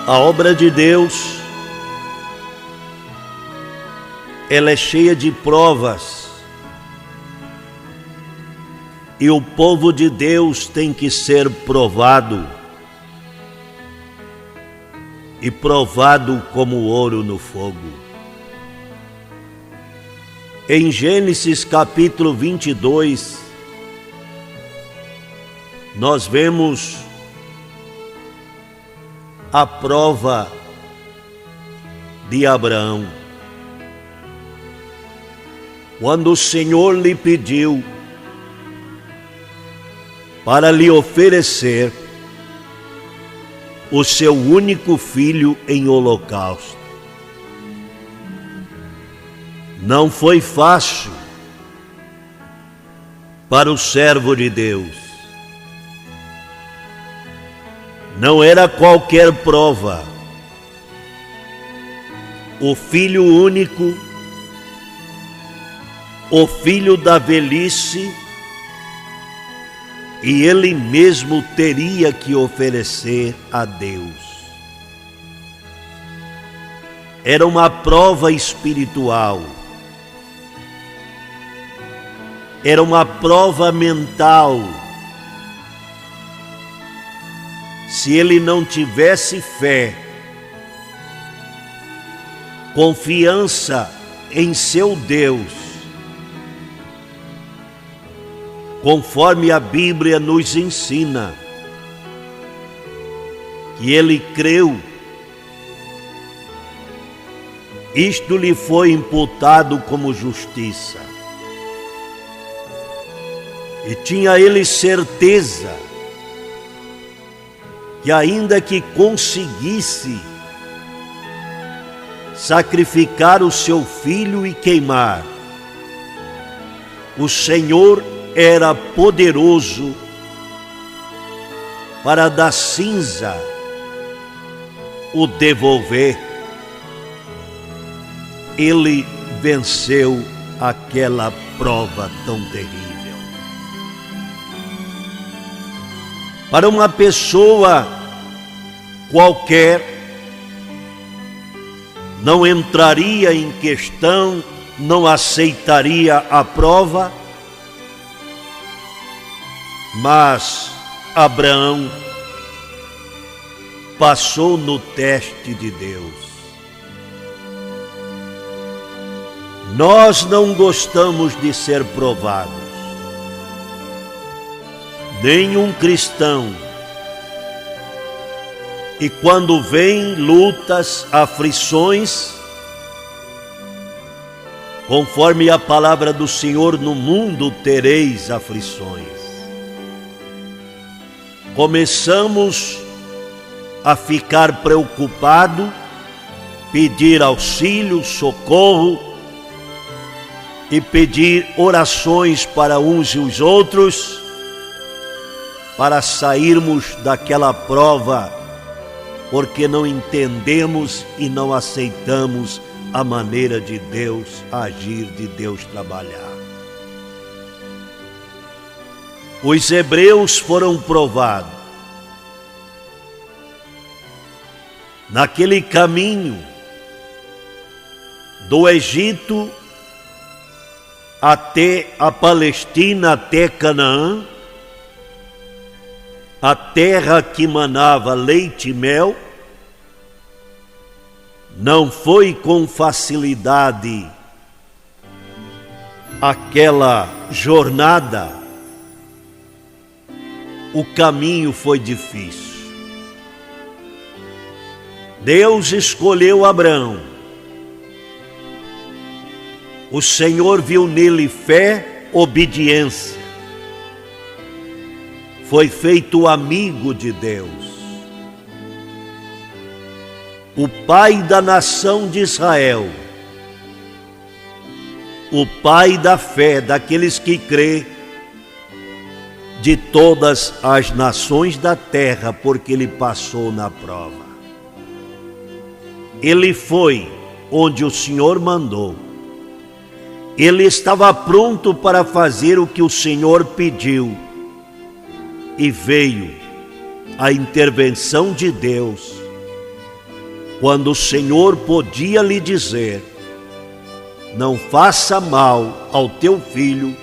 A obra de Deus, ela é cheia de provas, e o povo de Deus tem que ser provado, e provado como ouro no fogo. Em Gênesis capítulo 22, nós vemos a prova de Abraão. Quando o Senhor lhe pediu para lhe oferecer o seu único filho em holocausto. Não foi fácil para o servo de Deus. Não era qualquer prova. O filho único, o filho da velhice, e ele mesmo teria que oferecer a Deus. Era uma prova espiritual. Era uma prova mental. Se ele não tivesse fé, confiança em seu Deus, conforme a Bíblia nos ensina, que ele creu, isto lhe foi imputado como justiça. E tinha ele certeza que ainda que conseguisse sacrificar o seu filho e queimar, o Senhor era poderoso para da cinza o devolver. Ele venceu aquela prova tão terrível. Para uma pessoa qualquer, não entraria em questão, não aceitaria a prova, mas Abraão passou no teste de Deus. Nós não gostamos de ser provados. Nenhum cristão. E quando vem lutas, aflições, conforme a palavra do Senhor, no mundo tereis aflições. Começamos a ficar preocupado, pedir auxílio, socorro e pedir orações para uns e os outros, para sairmos daquela prova, porque não entendemos e não aceitamos a maneira de Deus agir, de Deus trabalhar. Os hebreus foram provados. Naquele caminho do Egito até a Palestina, até Canaã, a terra que manava leite e mel, não foi com facilidade aquela jornada. O caminho foi difícil. Deus escolheu Abraão. O Senhor viu nele fé, obediência. Foi feito amigo de Deus. O pai da nação de Israel. O pai da fé, daqueles que crê, de todas as nações da terra, porque ele passou na prova. Ele foi onde o Senhor mandou. Ele estava pronto para fazer o que o Senhor pediu. E veio a intervenção de Deus quando o Senhor podia lhe dizer: não faça mal ao teu filho,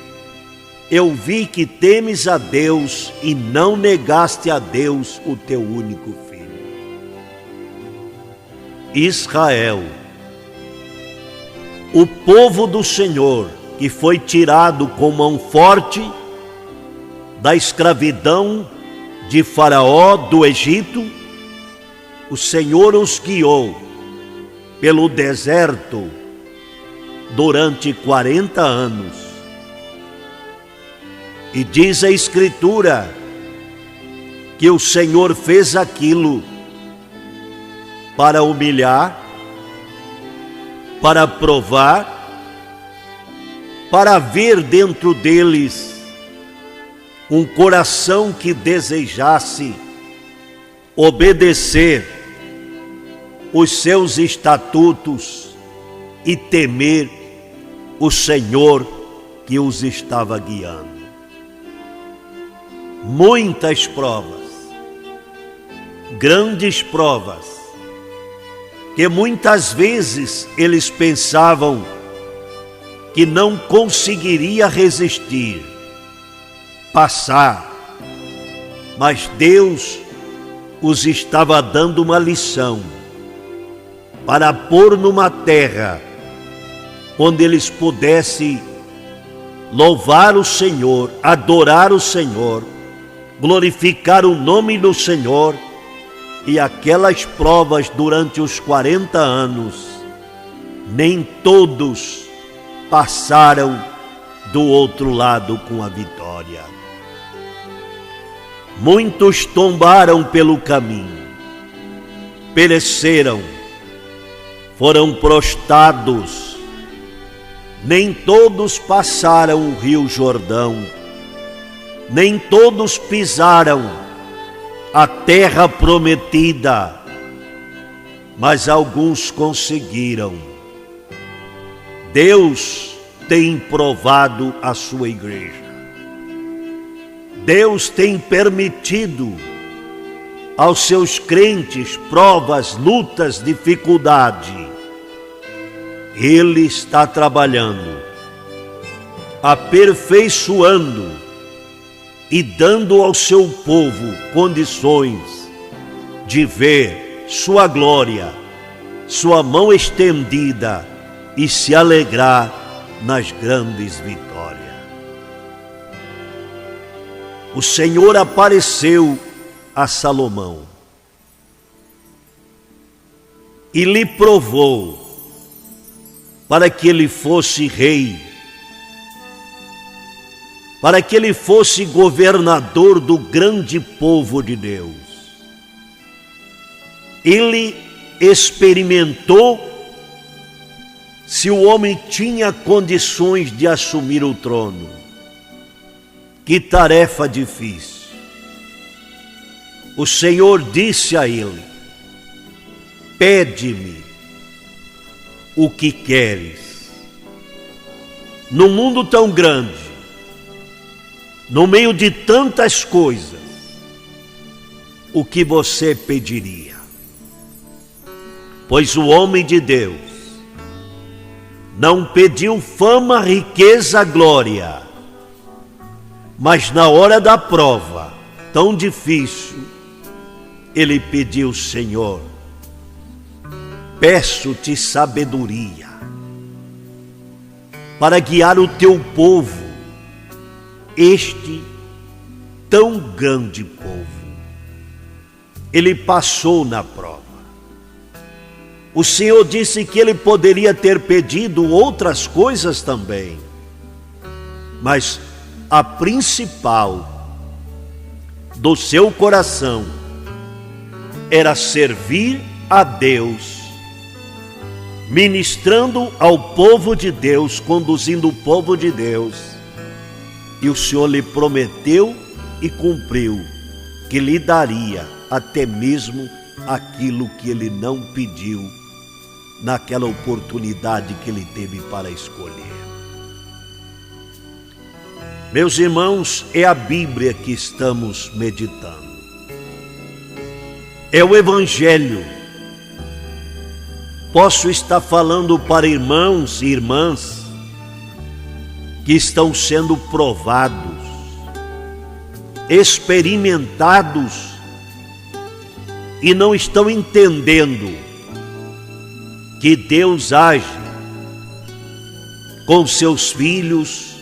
eu vi que temes a Deus e não negaste a Deus o teu único filho. Israel, o povo do Senhor, que foi tirado com mão forte da escravidão de Faraó do Egito, o Senhor os guiou pelo deserto durante 40 anos. E diz a Escritura que o Senhor fez aquilo para humilhar, para provar, para ver dentro deles um coração que desejasse obedecer os seus estatutos e temer o Senhor que os estava guiando. Muitas provas, grandes provas, que muitas vezes eles pensavam que não conseguiria resistir, passar, mas Deus os estava dando uma lição para pôr numa terra onde eles pudessem louvar o Senhor, adorar o Senhor, glorificar o nome do Senhor. E aquelas provas durante os 40 anos, nem todos passaram do outro lado com a vitória. Muitos tombaram pelo caminho, pereceram, foram prostrados. Nem todos passaram o rio Jordão, nem todos pisaram a terra prometida, mas alguns conseguiram. Deus tem provado a sua igreja. Deus tem permitido aos seus crentes provas, lutas, dificuldade. Ele está trabalhando, aperfeiçoando e dando ao seu povo condições de ver sua glória, sua mão estendida e se alegrar nas grandes vitórias. O Senhor apareceu a Salomão e lhe provou para que ele fosse rei, para que ele fosse governador do grande povo de Deus. Ele experimentou se o homem tinha condições de assumir o trono. Que tarefa difícil. O Senhor disse a ele: pede-me o que queres. No mundo tão grande, no meio de tantas coisas, o que você pediria? Pois o homem de Deus não pediu fama, riqueza, glória, mas na hora da prova, tão difícil, ele pediu: Senhor, peço-te sabedoria para guiar o teu povo, este tão grande povo. Ele passou na prova. O Senhor disse que ele poderia ter pedido outras coisas também, mas a principal do seu coração era servir a Deus, ministrando ao povo de Deus, conduzindo o povo de Deus. E o Senhor lhe prometeu e cumpriu que lhe daria até mesmo aquilo que ele não pediu naquela oportunidade que ele teve para escolher. Meus irmãos, é a Bíblia que estamos meditando. É o Evangelho Posso estar falando para irmãos e irmãs que estão sendo provados, experimentados e não estão entendendo que Deus age com seus filhos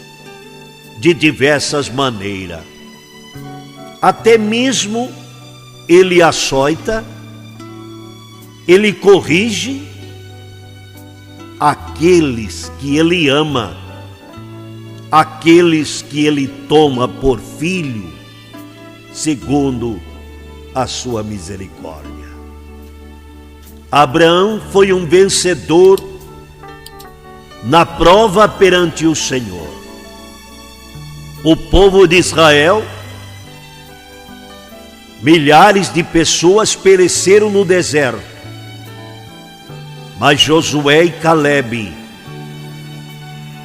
de diversas maneiras. Até mesmo Ele açoita, Ele corrige aqueles que Ele ama, aqueles que Ele toma por filho, segundo a sua misericórdia. Abraão foi um vencedor na prova perante o Senhor. O povo de Israel, milhares de pessoas pereceram no deserto, mas Josué e Calebe,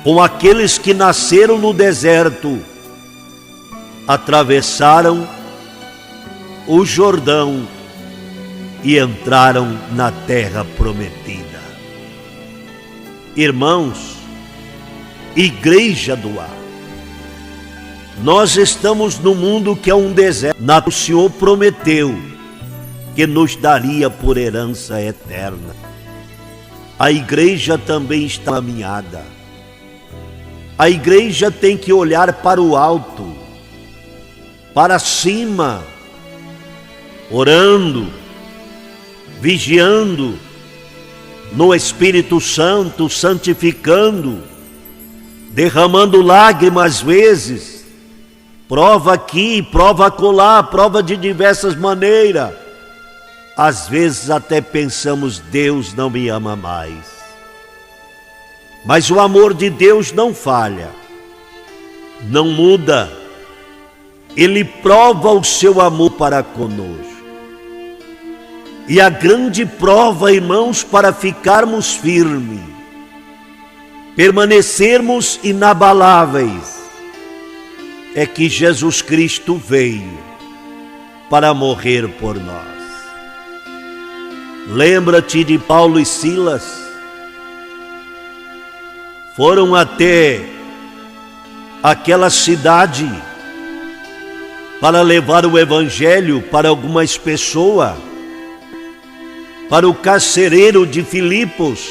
com aqueles que nasceram no deserto, atravessaram o Jordão e entraram na terra prometida. Irmãos, igreja do ar, nós estamos no mundo que é um deserto. O Senhor prometeu que nos daria por herança eterna. A igreja também está caminhada. A igreja tem que olhar para o alto, para cima, orando, vigiando no Espírito Santo, santificando, derramando lágrimas às vezes, prova aqui, prova acolá, prova de diversas maneiras. Às vezes até pensamos, Deus não me ama mais. Mas o amor de Deus não falha, não muda. Ele prova o seu amor para conosco. E a grande prova, irmãos, para ficarmos firmes, permanecermos inabaláveis, é que Jesus Cristo veio para morrer por nós. Lembra-te de Paulo e Silas? Foram até aquela cidade para levar o evangelho para algumas pessoas, para o carcereiro de Filipos,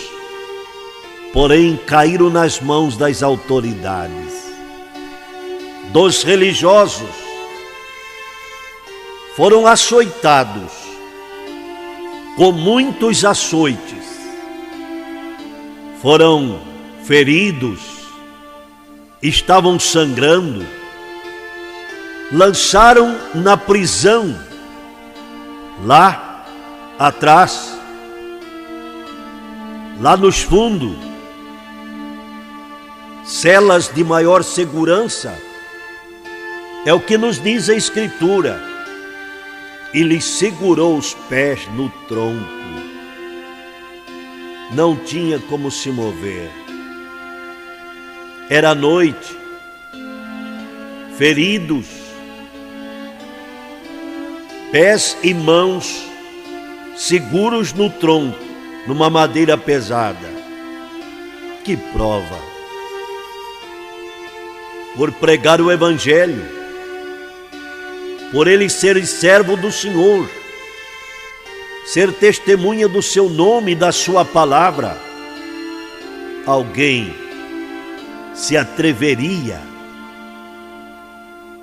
porém caíram nas mãos das autoridades, dos religiosos, foram açoitados com muitos açoites, foram feridos, estavam sangrando, lançaram na prisão, lá atrás, lá nos fundos, celas de maior segurança, é o que nos diz a Escritura. E lhe segurou os pés no tronco, não tinha como se mover. Era noite, feridos, pés e mãos seguros no tronco, numa madeira pesada. Que prova! Por pregar o evangelho, por ele ser servo do Senhor, ser testemunha do seu nome e da sua palavra, alguém se atreveria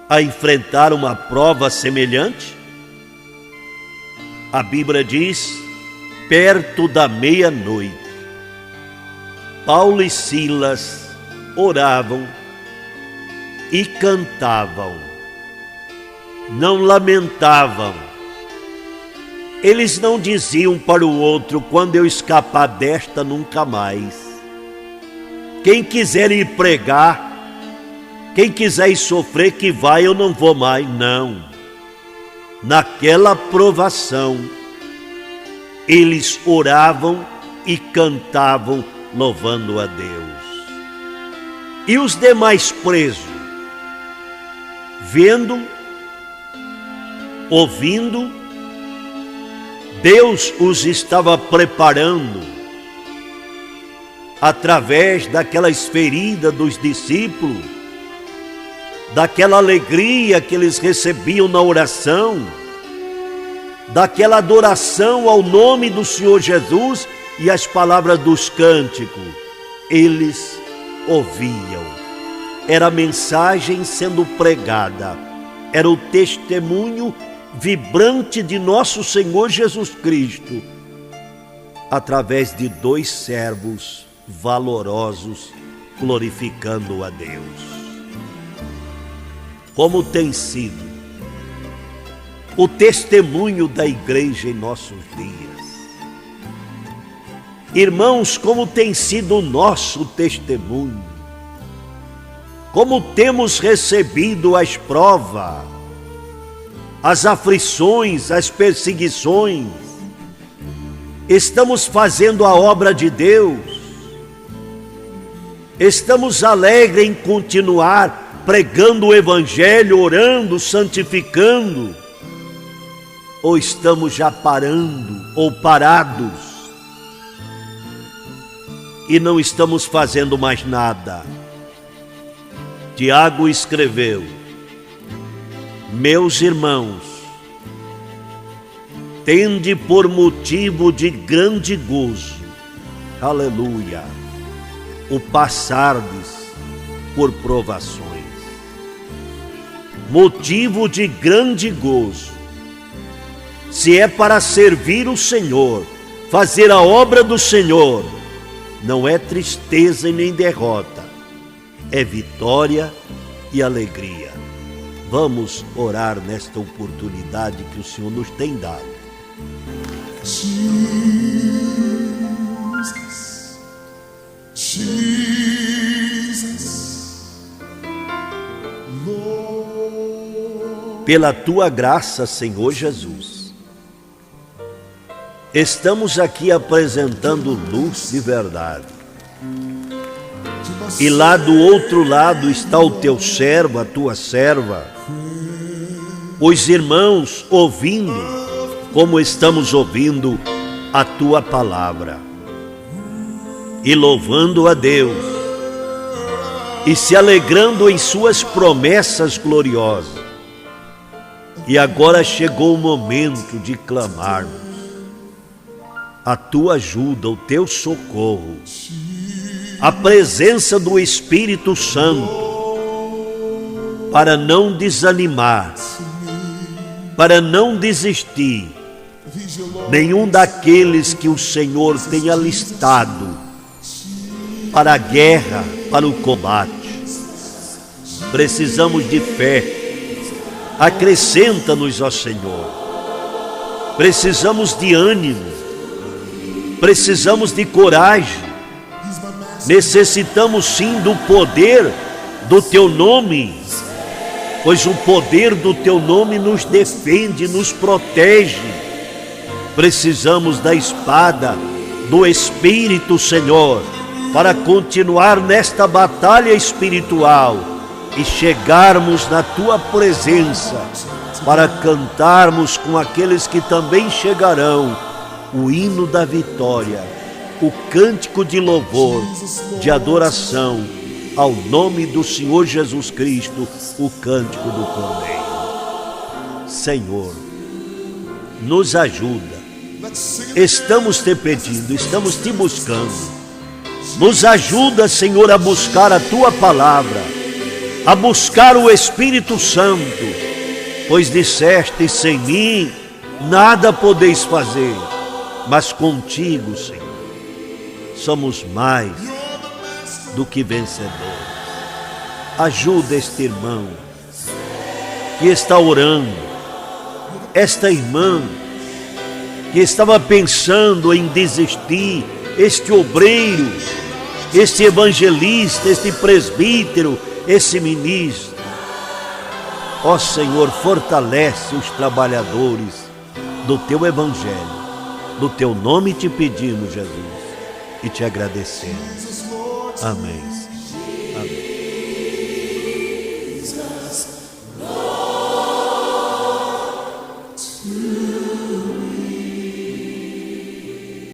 a enfrentar uma prova semelhante? A Bíblia diz, perto da meia-noite, Paulo e Silas oravam e cantavam, não lamentavam. Eles não diziam para o outro, quando eu escapar desta, nunca mais. Quem quiser ir pregar, quem quiser ir sofrer, que vai, eu não vou mais. Não. Naquela provação, eles oravam e cantavam, louvando a Deus. E os demais presos, vendo, ouvindo, Deus os estava preparando através daquelas feridas dos discípulos, daquela alegria que eles recebiam na oração, daquela adoração ao nome do Senhor Jesus e as palavras dos cânticos, eles ouviam. Era a mensagem sendo pregada, era o testemunho vibrante de nosso Senhor Jesus Cristo, através de dois servos valorosos, glorificando a Deus. Como tem sido o testemunho da igreja em nossos dias. Irmãos, como tem sido o nosso testemunho, como temos recebido as provas, as aflições, as perseguições. Estamos fazendo a obra de Deus, estamos alegres em continuar pregando o Evangelho, orando, santificando, ou estamos já parando ou parados e não estamos fazendo mais nada? Tiago escreveu: meus irmãos, tende por motivo de grande gozo, aleluia, o passardes por provações. Motivo de grande gozo. Se é para servir o Senhor, fazer a obra do Senhor, não é tristeza e nem derrota, é vitória e alegria. Vamos orar nesta oportunidade que o Senhor nos tem dado. Jesus, Jesus, Lord. Pela tua graça, Senhor Jesus, estamos aqui apresentando luz de verdade. E lá do outro lado está o teu servo, a tua serva, os irmãos ouvindo, como estamos ouvindo a tua palavra, e louvando a Deus, e se alegrando em suas promessas gloriosas. E agora chegou o momento de clamarmos a tua ajuda, o teu socorro, a presença do Espírito Santo, para não desanimar, para não desistir nenhum daqueles que o Senhor tem alistado para a guerra, para o combate. Precisamos de fé. Acrescenta-nos, ó Senhor. Precisamos de ânimo, precisamos de coragem, necessitamos sim do poder do teu nome, pois o poder do teu nome nos defende, nos protege. Precisamos da espada do Espírito, Senhor, para continuar nesta batalha espiritual e chegarmos na tua presença, para cantarmos com aqueles que também chegarão o hino da vitória, o cântico de louvor, de adoração ao nome do Senhor Jesus Cristo, o cântico do Cordeiro. Senhor, nos ajuda. Estamos te pedindo, estamos te buscando. Nos ajuda, Senhor, a buscar a tua palavra, a buscar o Espírito Santo, pois disseste: sem mim nada podeis fazer, mas contigo, Senhor, somos mais do que vencedores. Ajuda este irmão que está orando, esta irmã que estava pensando em desistir, este obreiro, este evangelista, este presbítero, esse ministro. Ó Senhor, fortalece os trabalhadores do teu evangelho. Do teu nome te pedimos, Jesus, e te agradecemos. Amém.